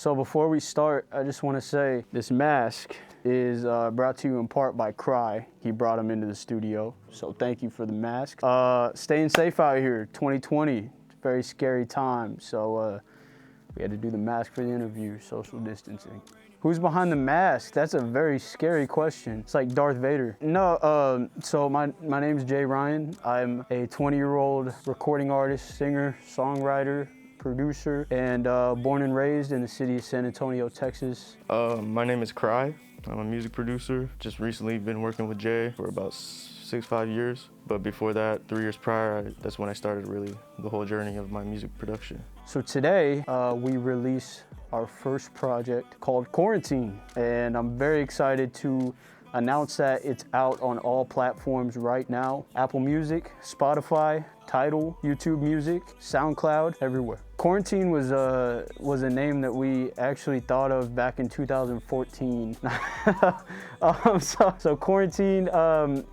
So before we start, I just want to say this mask is brought to you in part by Cry. He brought him into the studio, so thank you for the mask. Staying safe out here, 2020, it's a very scary time, so we had to do the mask for the interview, social distancing. Who's behind the mask? That's a very scary question. It's like Darth Vader. No, so my name's JRYAN. I'm a 20-year-old recording artist, singer, songwriter, producer, and born and raised in the city of San Antonio, Texas. My name is Cry. I'm a music producer. Just recently been working with Jay for about 5 years. But before that, 3 years prior, that's when I started really the whole journey of my music production. So today, we release our first project called Quarantine. And I'm very excited to announce that it's out on all platforms right now. Apple Music, Spotify, Tidal, YouTube Music, SoundCloud, everywhere. Quarantine was a name that we actually thought of back in 2014. So Quarantine,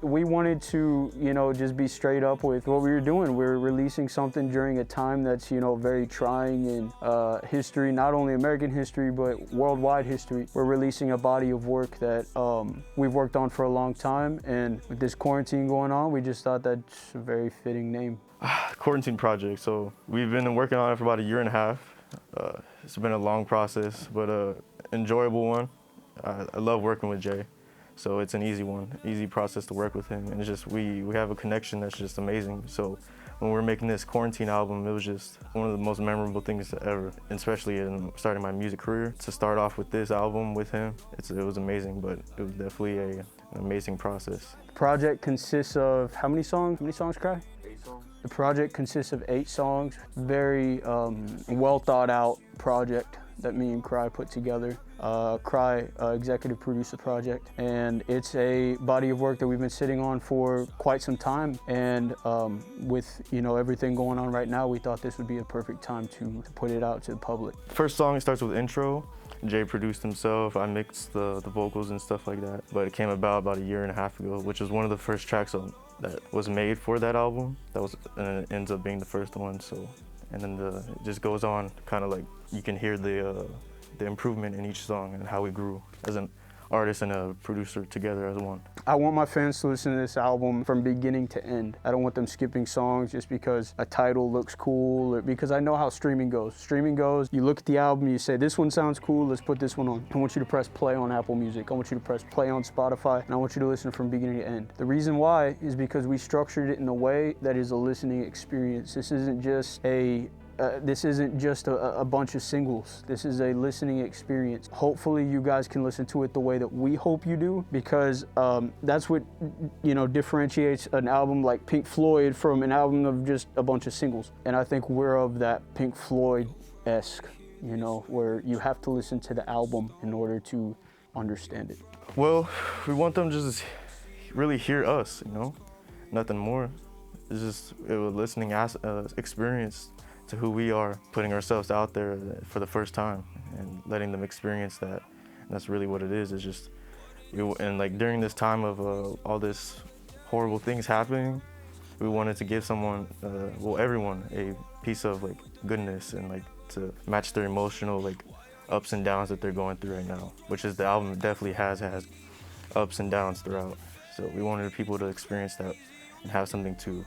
we wanted to, just be straight up with what we were doing. We're releasing something during a time that's, very trying in history, not only American history, but worldwide history. We're releasing a body of work that we've worked on for a long time, and with this quarantine going on, we just thought that's a very fitting name. Quarantine project. So we've been working on it for about 1.5 years. It's been a long process, but enjoyable one. I love working with Jay, so it's an easy process to work with him. And it's just we have a connection that's just amazing. So when we were making this Quarantine album, it was just one of the most memorable things ever, especially in starting my music career. To start off with this album with him, it was amazing, but it was definitely an amazing process. The project consists of how many songs? How many songs, Cry? 8 songs. The project consists of 8 songs. Very well thought out project that me and Cry put together. Cry executive produced the project, and it's a body of work that we've been sitting on for quite some time. And with everything going on right now, we thought this would be a perfect time to put it out to the public. First song, it starts with intro. Jay produced himself. I mixed the vocals and stuff like that. But it came about 1.5 years ago, which was one of the first tracks that was made for that album. And it ends up being the first one. So, and then it just goes on, kind of like you can hear the improvement in each song and how we grew as an artist and a producer together as one. I want my fans to listen to this album from beginning to end. I don't want them skipping songs just because a title looks cool, or because I know how streaming goes. Streaming goes, you look at the album, you say, this one sounds cool, let's put this one on. I want you to press play on Apple Music. I want you to press play on Spotify, and I want you to listen from beginning to end. The reason why is because we structured it in a way that is a listening experience. This isn't just a bunch of singles. This is a listening experience. Hopefully you guys can listen to it the way that we hope you do, because that's what differentiates an album like Pink Floyd from an album of just a bunch of singles. And I think we're of that Pink Floyd-esque, where you have to listen to the album in order to understand it. Well, we want them to just really hear us, nothing more. It's just a listening experience to who we are, putting ourselves out there for the first time and letting them experience that. And that's really what it is. It's just, and like during this time of all this horrible things happening, we wanted to give everyone a piece of like goodness and like to match their emotional like ups and downs that they're going through right now, which is the album definitely has ups and downs throughout. So we wanted people to experience that and have something to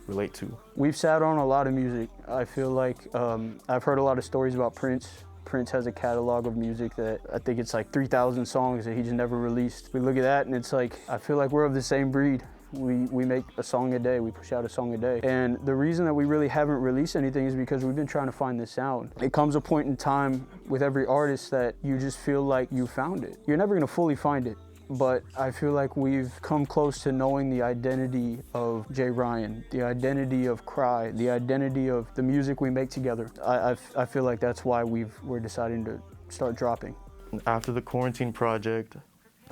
relate to. We've sat on a lot of music. I feel like I've heard a lot of stories about Prince. Prince has a catalog of music that I think it's like 3,000 songs that he just never released. We look at that and it's like, I feel like we're of the same breed. We make a song a day, we push out a song a day. And the reason that we really haven't released anything is because we've been trying to find this sound. It comes a point in time with every artist that you just feel like you found it. You're never gonna fully find it, but I feel like we've come close to knowing the identity of JRYAN, the identity of Cry, the identity of the music we make together. I feel like that's why we're deciding to start dropping. After the Quarantine project,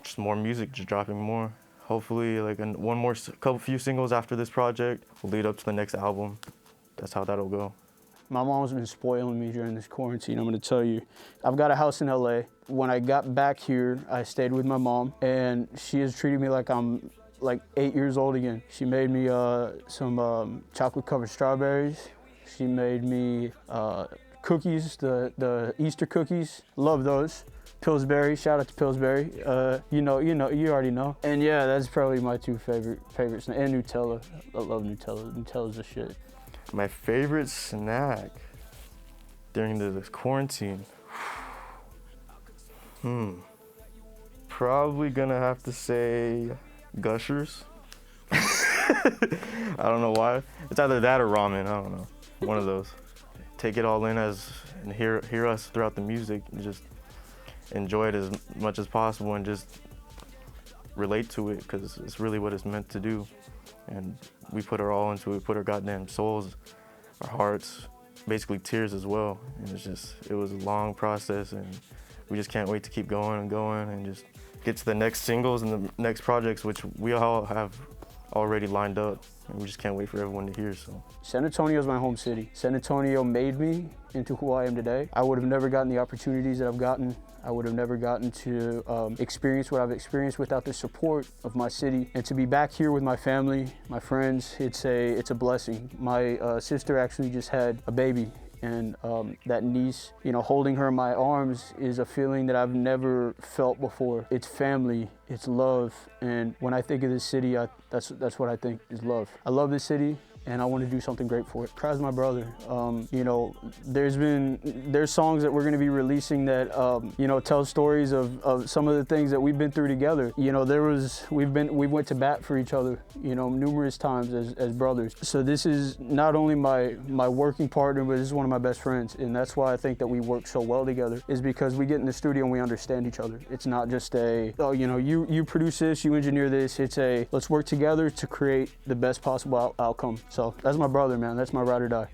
just more music, just dropping more. Hopefully like few singles after this project will lead up to the next album. That's how that'll go. My mom's been spoiling me during this quarantine, I'm gonna tell you. I've got a house in LA. When I got back here, I stayed with my mom, and she has treated me like I'm like 8 years old again. She made me some chocolate covered strawberries. She made me cookies, the Easter cookies, love those. Pillsbury, shout out to Pillsbury. You already know. And yeah, that's probably my two favorites. And Nutella, I love Nutella. Nutella's the shit. My favorite snack during the quarantine. Probably gonna have to say Gushers. I don't know why. It's either that or ramen. I don't know. One of those. Take it all in and hear us throughout the music and just enjoy it as much as possible and just relate to it because it's really what it's meant to do. And we put our all into it. We put our goddamn souls, our hearts, basically tears as well. And it was a long process and we just can't wait to keep going and just get to the next singles and the next projects, which we all have already lined up, and we just can't wait for everyone to hear. So San Antonio is my home city. San Antonio made me into who I am today. I would have never gotten the opportunities that I've gotten. I would have never gotten to experience what I've experienced without the support of my city. And to be back here with my family, my friends, it's a blessing. My sister actually just had a baby. And that niece, holding her in my arms is a feeling that I've never felt before. It's family, it's love, and when I think of this city, that's what I think is love. I love this city, and I want to do something great for it. Kai's my brother. There's songs that we're going to be releasing that tell stories of some of the things that we've been through together. We went to bat for each other, numerous times as brothers. So this is not only my working partner, but this is one of my best friends, and that's why I think that we work so well together. Is because we get in the studio and we understand each other. It's not just you produce this, you engineer this. It's let's work together to create the best possible outcome. So that's my brother, man. That's my ride or die.